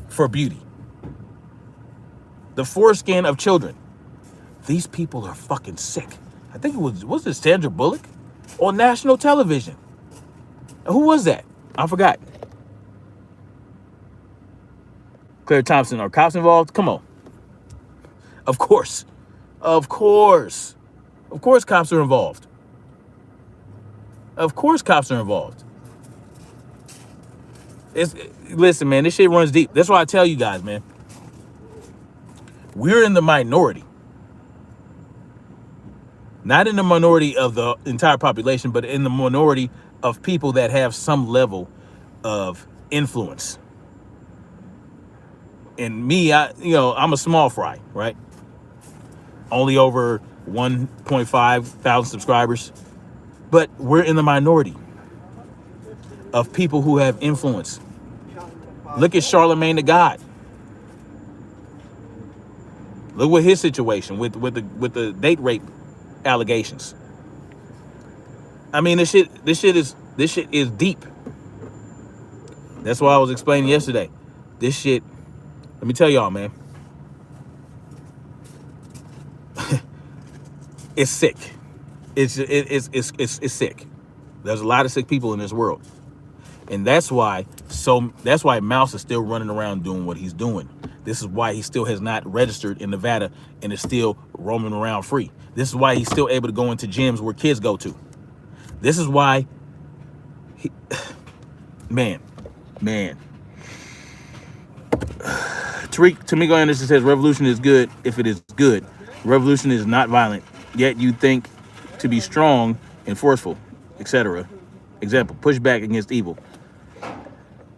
for beauty? The foreskin of children. These people are fucking sick. I think was it Sandra Bullock on national television? Who was that? I forgot. Claire Thompson, are cops involved? Come on. Of course. Of course. Of course cops are involved. Of course cops are involved. Listen, man, this shit runs deep. That's why I tell you guys, man. We're in the minority. Not in the minority of the entire population, but in the minority of people that have some level of influence. And me, I'm a small fry, right? Only over 1.5 thousand subscribers. But we're in the minority of people who have influence. Look at Charlemagne the God. Look what his situation with the date rape allegations. I mean, this shit is deep. That's why I was explaining yesterday. This shit, let me tell y'all, man. It's sick. It's sick. There's a lot of sick people in this world. And that's why Mouse is still running around doing what he's doing. This is why he still has not registered in Nevada and is still roaming around free. This is why he's still able to go into gyms where kids go to. This is why man. Tamiko Anderson says revolution is good if it is good. Revolution is not violent, yet you think to be strong and forceful, etc. Example, push back against evil.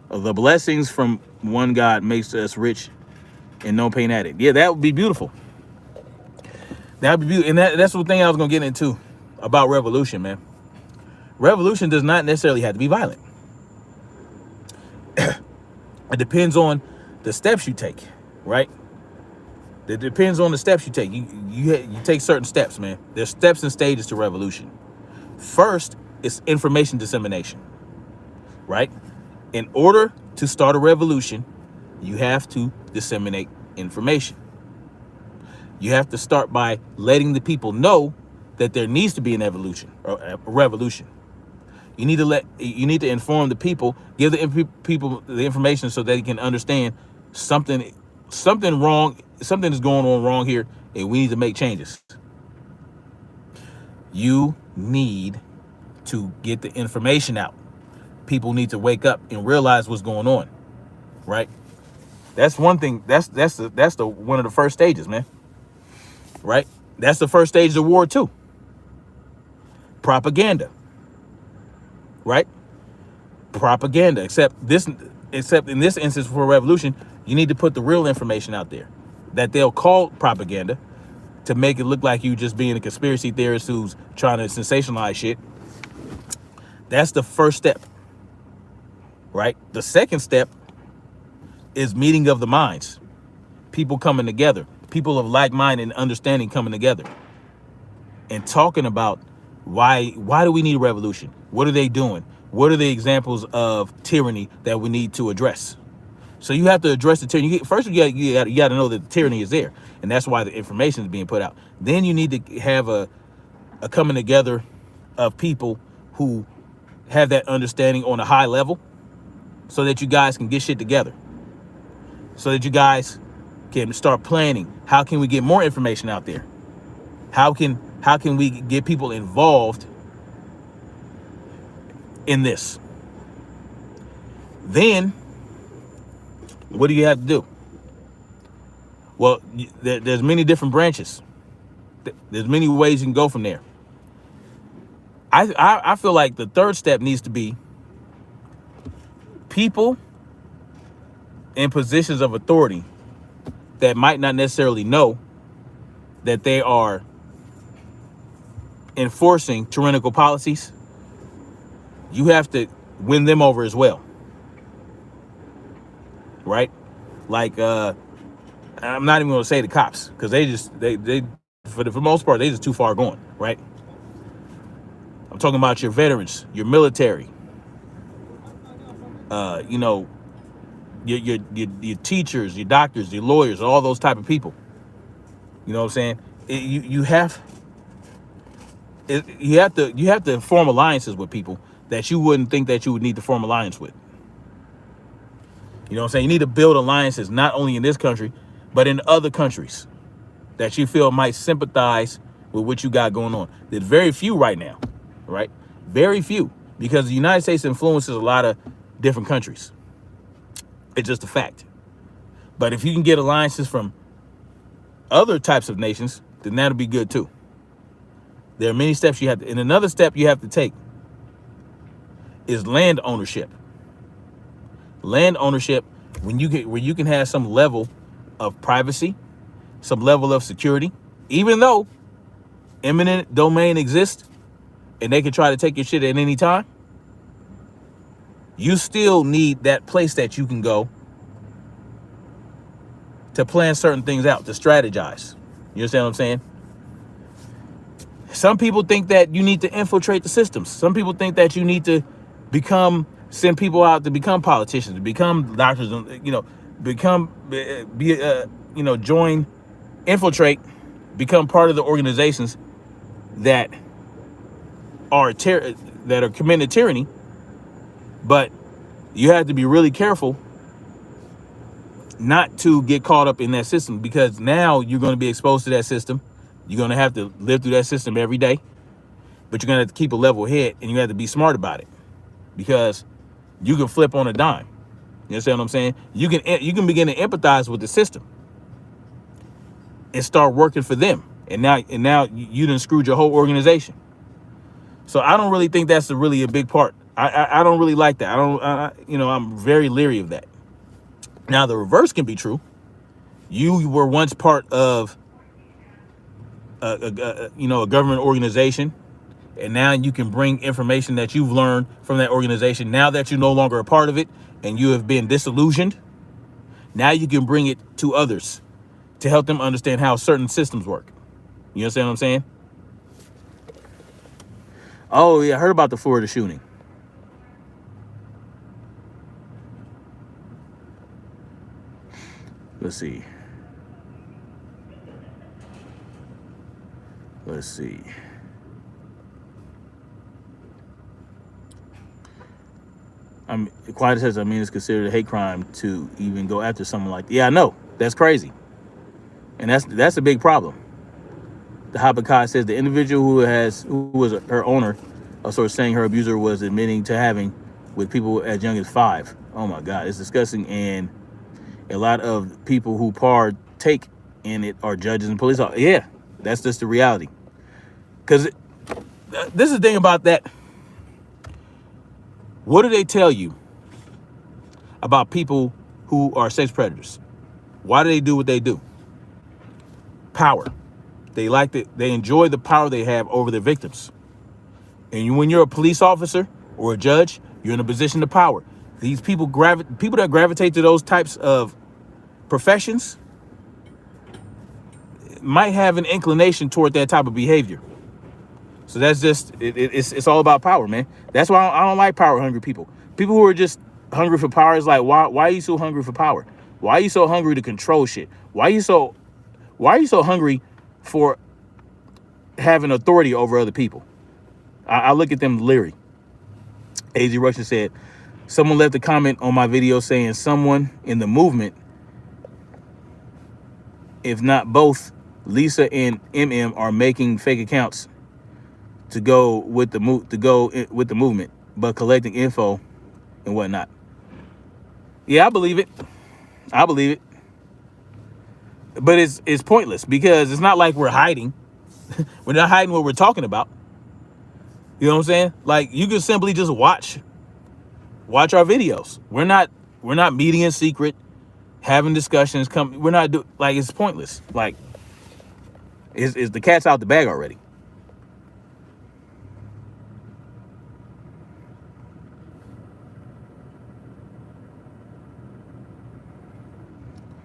The blessings from one God makes us rich and no pain added. Yeah, that would be beautiful. That would be beautiful. And that's the thing I was going to get into about revolution, man. Revolution does not necessarily have to be violent. It depends on the steps you take, right? It depends on the steps you take. You take certain steps, man. There's steps and stages to revolution. First, it's information dissemination, right? In order to start a revolution, you have to disseminate information. You have to start by letting the people know that there needs to be an evolution or a revolution. You need to inform the people, give the people the information so they can understand something wrong, something is going on wrong here, and we need to make changes. You need to get the information out. People need to wake up and realize what's going on, right? That's one thing. That's the one of the first stages, man. Right? That's the first stage of war too. Propaganda. Right? Propaganda. Except in this instance for a revolution, you need to put the real information out there that they'll call propaganda to make it look like you just being a conspiracy theorist who's trying to sensationalize shit. That's the first step. Right? The second step is meeting of the minds. People coming together. People of like mind and understanding coming together. And talking about why do we need a revolution? What are they doing? What are the examples of tyranny that we need to address? So you have to address the tyranny. First, you got to know that the tyranny is there. And that's why the information is being put out. Then you need to have a coming together of people who have that understanding on a high level so that you guys can get shit together. So that you guys can start planning. How can we get more information out there? How can we get people involved in this? Then what do you have to do? Well, there's many different branches. There's many ways you can go from there. I feel like the third step needs to be people in positions of authority that might not necessarily know that they are enforcing tyrannical policies. You have to win them over as well, right? Like I'm not even going to say the cops, because they for the most part they just too far gone, right? I'm talking about your veterans, your military, you know, your teachers, your doctors, your lawyers, all those type of people. You know what I'm saying? You have to form alliances with people that you wouldn't think that you would need to form alliance with. You know what I'm saying? You need to build alliances not only in this country, but in other countries that you feel might sympathize with what you got going on. There's very few right now, right? Very few, because the United States influences a lot of different countries. It's just a fact. But if you can get alliances from other types of nations, then that'll be good too. There are many steps you have to, and another step you have to take is land ownership. Land ownership, where you can have some level of privacy, some level of security, even though eminent domain exists and they can try to take your shit at any time. You still need that place that you can go to plan certain things out, to strategize. You understand what I'm saying? Some people think that you need to infiltrate the systems. Some people think that you need to send people out to become politicians, to become doctors, you know, join, infiltrate, become part of the organizations that are committing tyranny. But you have to be really careful not to get caught up in that system, because now you're going to be exposed to that system. You're going to have to live through that system every day, but you're going to have to keep a level head, and you have to be smart about it, because you can flip on a dime. You understand what I'm saying? You can begin to empathize with the system and start working for them, and now you done screwed your whole organization. So I don't really think that's really a big part. I don't really like that. I'm very leery of that. Now the reverse can be true. You were once part of a government organization, and now you can bring information that you've learned from that organization. Now that you're no longer a part of it and you have been disillusioned, now you can bring it to others to help them understand how certain systems work. You understand what I'm saying? Oh yeah, I heard about the Florida shooting. Let's see. Quiet says, it's considered a hate crime to even go after someone like that. Yeah, I know. That's crazy. And that's a big problem. The Habakkuk says the individual who was her owner, sort of saying her abuser was admitting to having with people as young as 5. Oh my God, it's disgusting. And a lot of people who partake in it are judges and police officers. Yeah, that's just the reality. Because this is the thing about that. What do they tell you about people who are sex predators? Why do they do what they do? Power. They enjoy the power they have over their victims. And when you're a police officer or a judge, you're in a position of power. These people that gravitate to those types of professions might have an inclination toward that type of behavior. So that's just it's all about power, man. That's why I don't like power hungry people. People who are just hungry for power is like, why are you so hungry for power? Why are you so hungry to control shit? Why are you so hungry for having authority over other people? I look at them leery. AZ Russian said, someone left a comment on my video saying someone in the movement, if not both, Lisa and MM are making fake accounts to go with the with the movement, but collecting info and whatnot. Yeah, I believe it. I believe it. But it's pointless because it's not like we're hiding. We're not hiding what we're talking about. You know what I'm saying? Like, you can simply just watch our videos. We're not meeting in secret, having discussions. We're not like, it's pointless. Like, is the cat's out the bag already?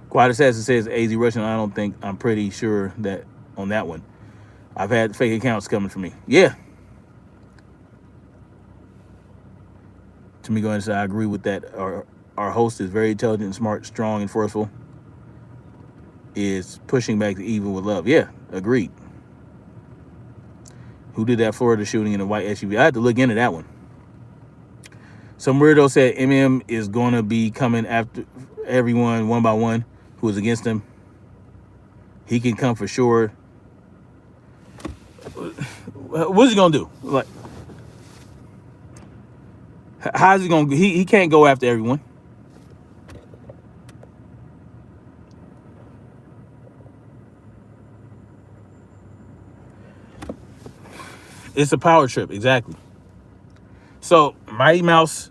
Quiet Assassin says AZ Russian. I don't think, I'm pretty sure that on that one. I've had fake accounts coming for me. Yeah. Tamiko and said, I agree with that. Our host is very intelligent, smart, strong, and forceful. Is pushing back the evil with love. Yeah, agreed. Who did that Florida shooting in a white SUV? I had to look into that one. Some weirdo said MM is going to be coming after everyone one by one who is against him. He can come for sure. What's he going to do? Like, how's he going to... He can't go after everyone. It's a power trip, exactly. So, Mighty Mouse,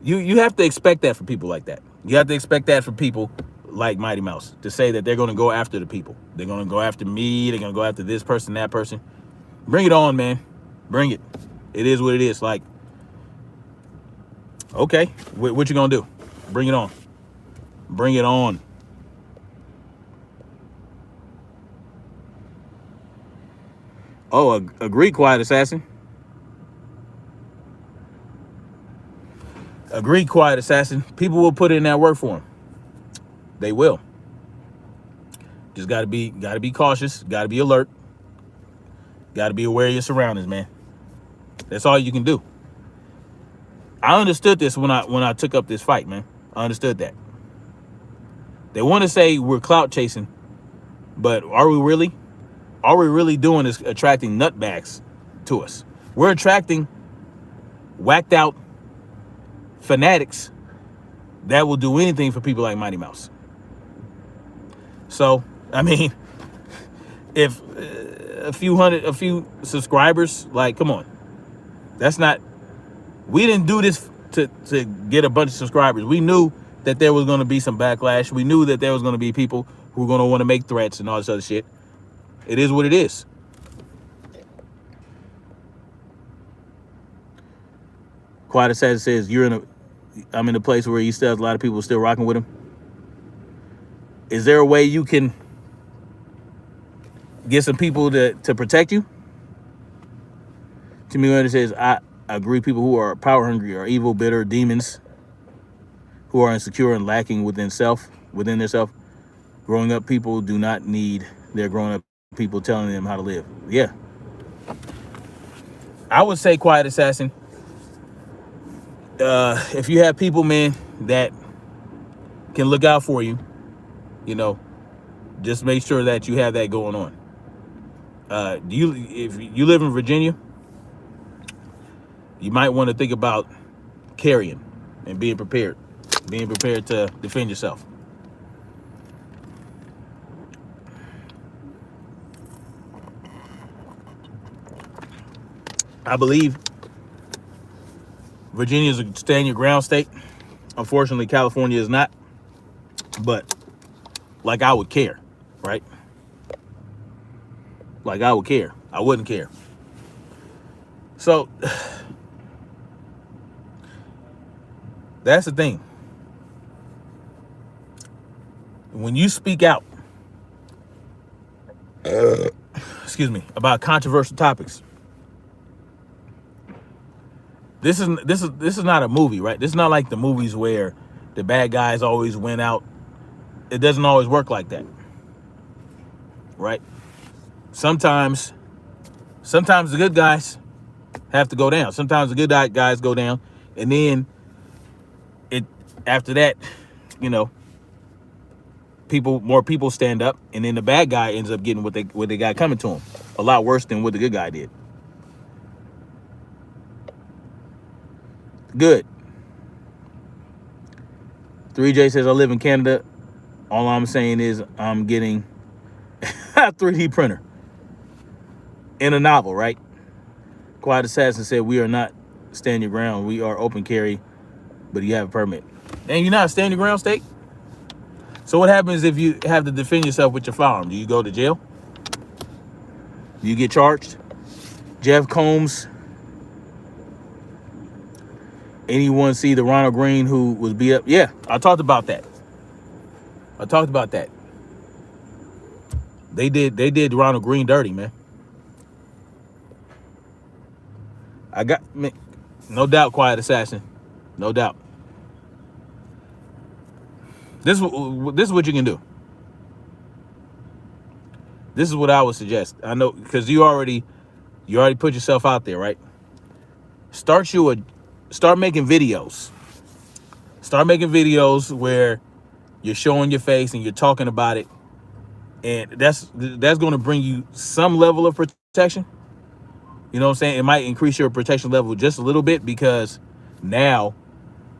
you have to expect that for people like that. You have to expect that for people like Mighty Mouse, to say that they're going to go after the people. They're going to go after me. They're going to go after this person, that person. Bring it on, man. Bring it. It is what it is. Like, okay, what you going to do? Bring it on. Bring it on. Oh, agree, Quiet Assassin. Agree, Quiet Assassin. People will put in that work for them. They will. Just gotta be cautious. Gotta be alert. Gotta be aware of your surroundings, man. That's all you can do. I understood this when I took up this fight, man. I understood that. They want to say we're clout chasing, but are we really? All we're really doing is attracting nutbags to us. We're attracting whacked out fanatics that will do anything for people like Mighty Mouse. So, I mean, if a few subscribers, like, come on. That's not... We didn't do this to get a bunch of subscribers. We knew that there was going to be some backlash. We knew that there was going to be people who were going to want to make threats and all this other shit. It is what it is. Quiet Assassin says, I'm in a place where he still has a lot of people still rocking with him. Is there a way you can get some people to protect you? Timmy Leonard says, I agree, people who are power hungry are evil, bitter demons who are insecure and lacking within their self. Growing up people do not need their grown up people telling them how to live. Yeah. I would say, Quiet Assassin, if you have people, man, that can look out for you, you know, just make sure that you have that going on. If you live in Virginia, you might want to think about carrying and being prepared to defend yourself. I believe Virginia is a stand your ground state. Unfortunately, California is not. But like, I would care, right? Like, I would care. I wouldn't care. So that's the thing. When you speak out, excuse me, about controversial topics, this is not a movie, right? This is not like the movies where the bad guys always win out. It doesn't always work like that, right? Sometimes the good guys have to go down. Sometimes the good guys go down, and then after that, you know, more people stand up, and then the bad guy ends up getting what they got coming to him. A lot worse than what the good guy did. Good. 3J says, I live in Canada. All I'm saying is I'm getting a 3D printer in a novel, right? Quiet Assassin said, we are not stand your ground. We are open carry, but you have a permit. And you're not stand your ground state? So what happens if you have to defend yourself with your firearm? Do you go to jail? Do you get charged? Jeff Combs. Anyone see the Ronald Green who was beat up? Yeah, I talked about that. They did Ronald Green dirty, man. No doubt, Quiet Assassin. No doubt. This is what you can do. This is what I would suggest. I know, because you already put yourself out there, right? Start making videos. Start making videos where you're showing your face and you're talking about it, and that's going to bring you some level of protection. You know what I'm saying? It might increase your protection level just a little bit, because now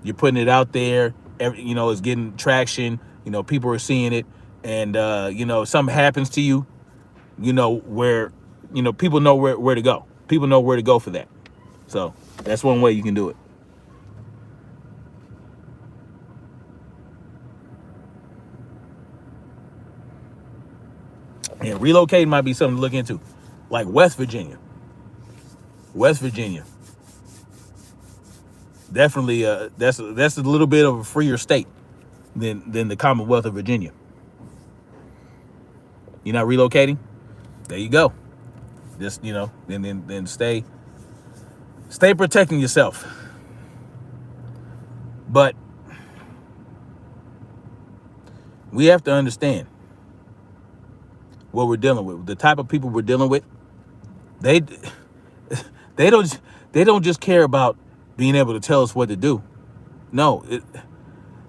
you're putting it out there. It's getting traction. People are seeing it, and if something happens to you, where people know where to go. People know where to go for that. So that's one way you can do it. And relocating might be something to look into, like West Virginia. Definitely, that's a little bit of a freer state than the Commonwealth of Virginia. You're not relocating? There you go. Just then stay protecting yourself. But we have to understand what we're dealing with. The type of people we're dealing with, they don't just care about being able to tell us what to do. No,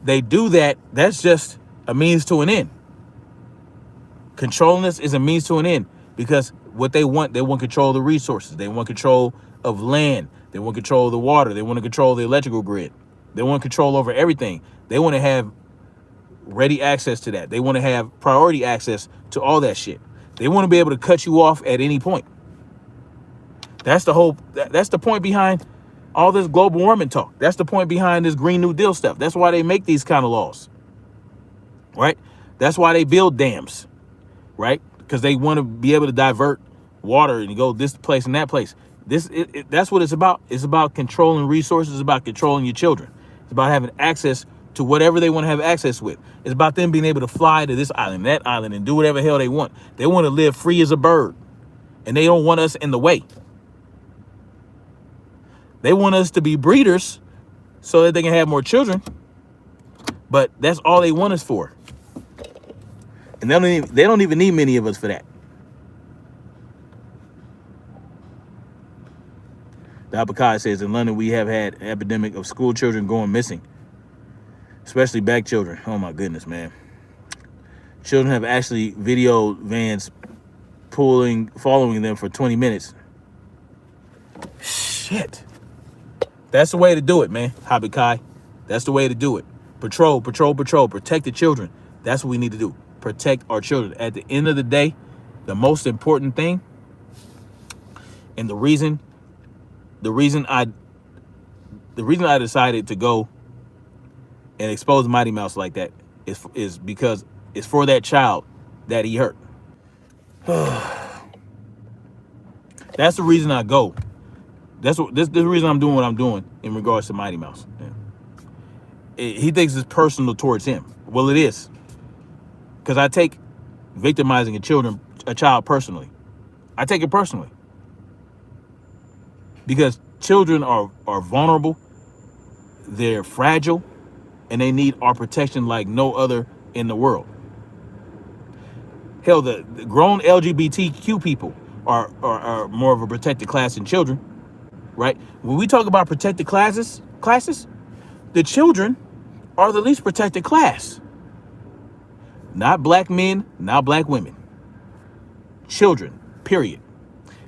they do that. That's just a means to an end. Controlling us is a means to an end, because what they want control of the resources. They want control of land. They want control of the water. They want to control the electrical grid. They want control over everything. They want to have ready access to that. They want to have priority access to all that shit. They want to be able to cut you off at any point. That's the point behind all this global warming talk. That's the point behind this Green New Deal stuff. That's why they make these kind of laws, right? That's why they build dams, right? Because they want to be able to divert water and go this place and that place. That's what it's about. It's about controlling resources. It's about controlling your children. It's about having access to whatever they want to have access with. It's about them being able to fly to this island, that island, and do whatever the hell they want. They want to live free as a bird, and they don't want us in the way. They want us to be breeders so that they can have more children, but that's all they want us for. And they don't even need many of us for that. The Abakai says, in London, we have had an epidemic of school children going missing, especially black children. Oh my goodness, man. Children have actually videoed vans following them for 20 minutes. Shit. That's the way to do it, man. Habakai. That's the way to do it. Patrol. Protect the children. That's what we need to do. Protect our children. At the end of the day, the most important thing, and the reason I decided to go and expose Mighty Mouse like that is because it's for that child that he hurt. That's the reason I go. This is the reason I'm doing what I'm doing in regards to Mighty Mouse. Yeah. He thinks it's personal towards him. Well, it is. Because I take victimizing a child personally. I take it personally. Because children are vulnerable, they're fragile, and they need our protection like no other in the world. Hell, the grown LGBTQ people are more of a protected class than children, right? When we talk about protected classes, the children are the least protected class. Not black men, not black women. Children, period.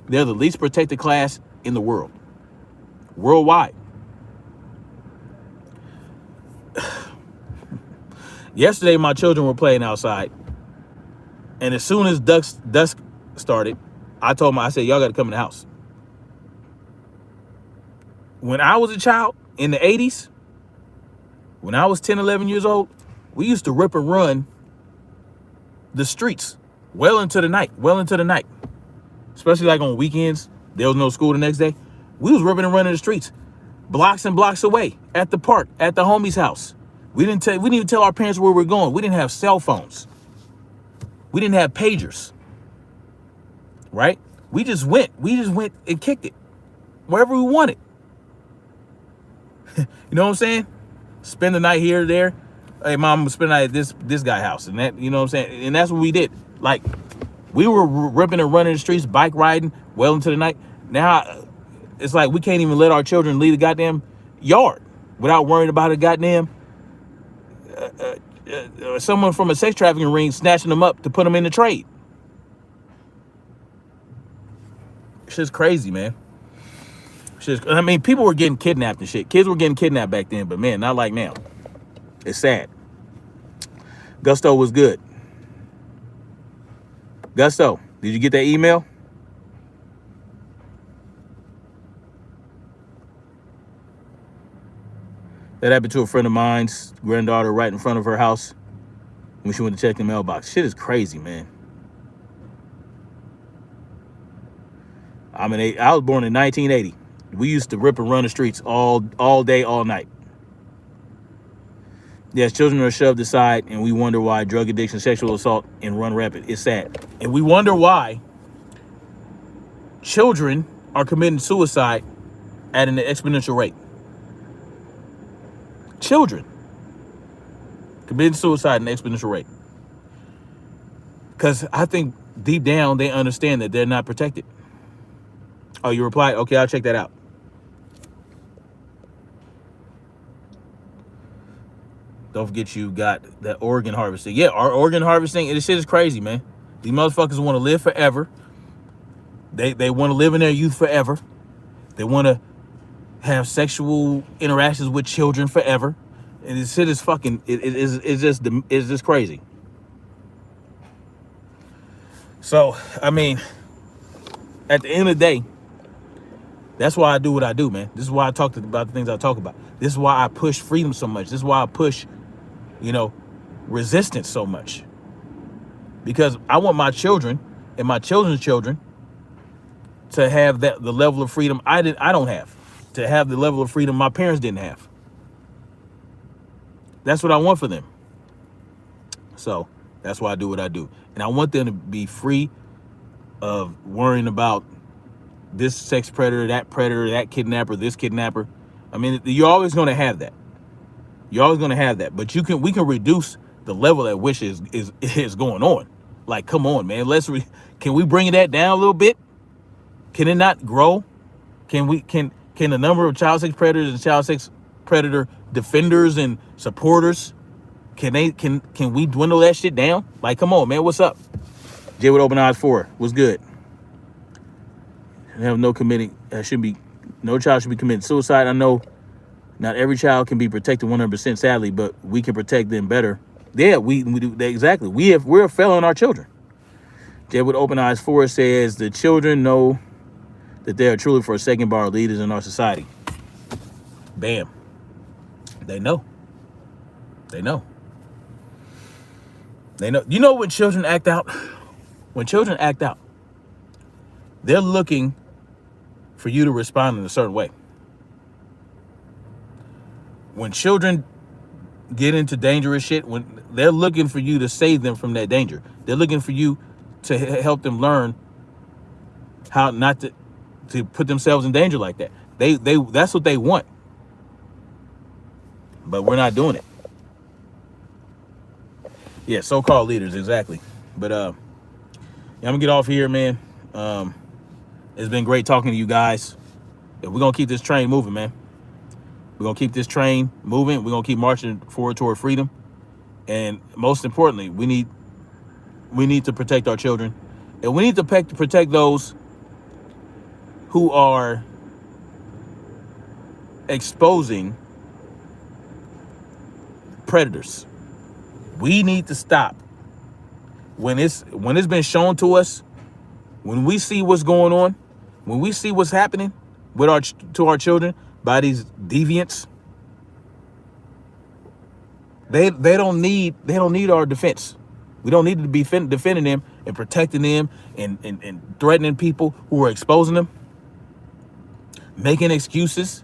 They're the least protected class in the world. Worldwide. Yesterday, my children were playing outside. And as soon as dusk started, I told them, I said, y'all got to come in the house. When I was a child in the 80s, when I was 10, 11 years old, we used to rip and run the streets well into the night. Especially like on weekends, there was no school the next day. We was ripping and running the streets, blocks and blocks away, at the park, at the homie's house. We didn't even tell our parents where we were going. We didn't have cell phones. We didn't have pagers. Right? We just went and kicked it wherever we wanted. You know what I'm saying? Spend the night here or there. Hey, mom, spend the night at this guy's house. And that, you know what I'm saying? And that's what we did. Like, we were ripping and running the streets, bike riding well into the night. Now, it's like we can't even let our children leave the goddamn yard without worrying about a goddamn someone from a sex trafficking ring snatching them up to put them in the trade. Shit's crazy, man. I mean, people were getting kidnapped and shit. Kids were getting kidnapped back then, but man, not like now. It's sad. Gusto was good. Gusto, did you get that email? That happened to a friend of mine's granddaughter right in front of her house when she went to check the mailbox. Shit is crazy, man. I was born in 1980. We used to rip and run the streets all day, all night. Yes, children are shoved aside, and we wonder why drug addiction, sexual assault, and run rampant. It's sad. And we wonder why children are committing suicide at an exponential rate. Children committing suicide at an exponential rate. Because I think deep down, they understand that they're not protected. Oh, you replied? Okay, I'll check that out. Don't forget you got that organ harvesting. Yeah, our organ harvesting, this shit is crazy, man. These motherfuckers want to live forever. They want to live in their youth forever. They want to have sexual interactions with children forever. And this shit is fucking, it's just crazy. So, I mean, at the end of the day, that's why I do what I do, man. This is why I talk about the things I talk about. This is why I push freedom so much. This is why I push, resistance so much. Because I want my children and my children's children to have the level of freedom I don't have. To have the level of freedom my parents didn't have. That's what I want for them. So that's why I do what I do. And I want them to be free of worrying about this sex predator, that kidnapper, this kidnapper. I mean, you're always going to have that. You're always going to have that. But we can reduce the level at which is going on. Like, come on, man. Can we bring that down a little bit? Can it not grow? Can the number of child sex predators and child sex predator defenders and supporters, can we dwindle that shit down? Like, come on, man. What's up? Jay with Open Eyes 4. What's good? Have no child should be committing suicide. I know not every child can be protected 100%, sadly, but we can protect them better. Yeah, we do exactly. We're failing our children. Jay with Open Eyes 4 says the children know that they are truly for second bar leaders in our society. Bam. They know. They know. You know when children act out? When children act out, they're looking for you to respond in a certain way. When children get into dangerous shit, when they're looking for you to save them from that danger, they're looking for you to help them learn how not to put themselves in danger like that. That's what they want. But we're not doing it. Yeah, so-called leaders, exactly. But I'm gonna get off here, man. It's been great talking to you guys. We're gonna keep this train moving, man. We're gonna keep this train moving. We're gonna keep marching forward toward freedom. And most importantly, we need We need to protect our children, and we need to protect those who are exposing predators. We need to stop when it's been shown to us, when we see what's going on, when we see what's happening with our children by these deviants. They don't need our defense. We don't need to be defending them and protecting them and threatening people who are exposing them, making excuses.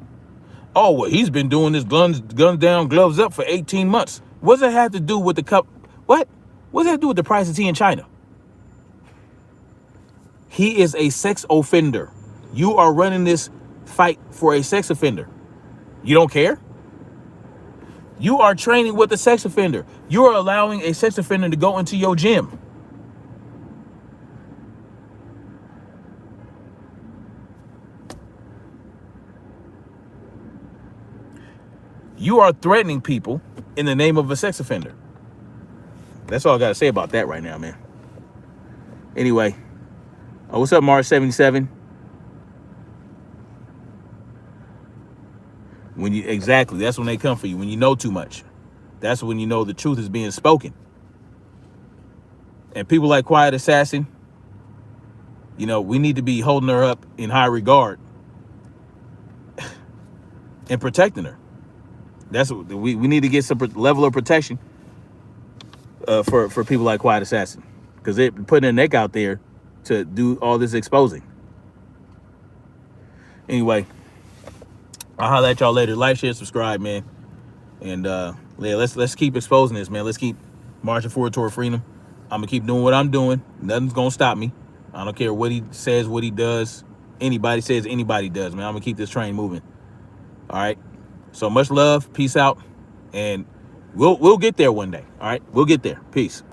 Oh, well, he's been doing this guns down, gloves up for 18 months. What does that have to do with the cup? What does that have to do with the price of tea in China? He is a sex offender. You are running this fight for a sex offender. You don't care? You are training with a sex offender. You are allowing a sex offender to go into your gym. You are threatening people in the name of a sex offender. That's all I got to say about that right now, man. Anyway, what's up, Mars77? Exactly, that's when they come for you, when you know too much. That's when you know the truth is being spoken. And people like Quiet Assassin, we need to be holding her up in high regard and protecting her. That's what we need to get some level of protection for people like Quiet Assassin, because they're putting their neck out there to do all this exposing. Anyway, I'll holler at y'all later. Like, share, subscribe, man. And yeah, let's keep exposing this, man. Let's keep marching forward toward freedom. I'm gonna keep doing what I'm doing. Nothing's gonna stop me. I don't care what he says, what he does. Anybody says, anybody does, man. I'm gonna keep this train moving. All right. So much love. Peace out. And we'll get there one day. All right. We'll get there. Peace.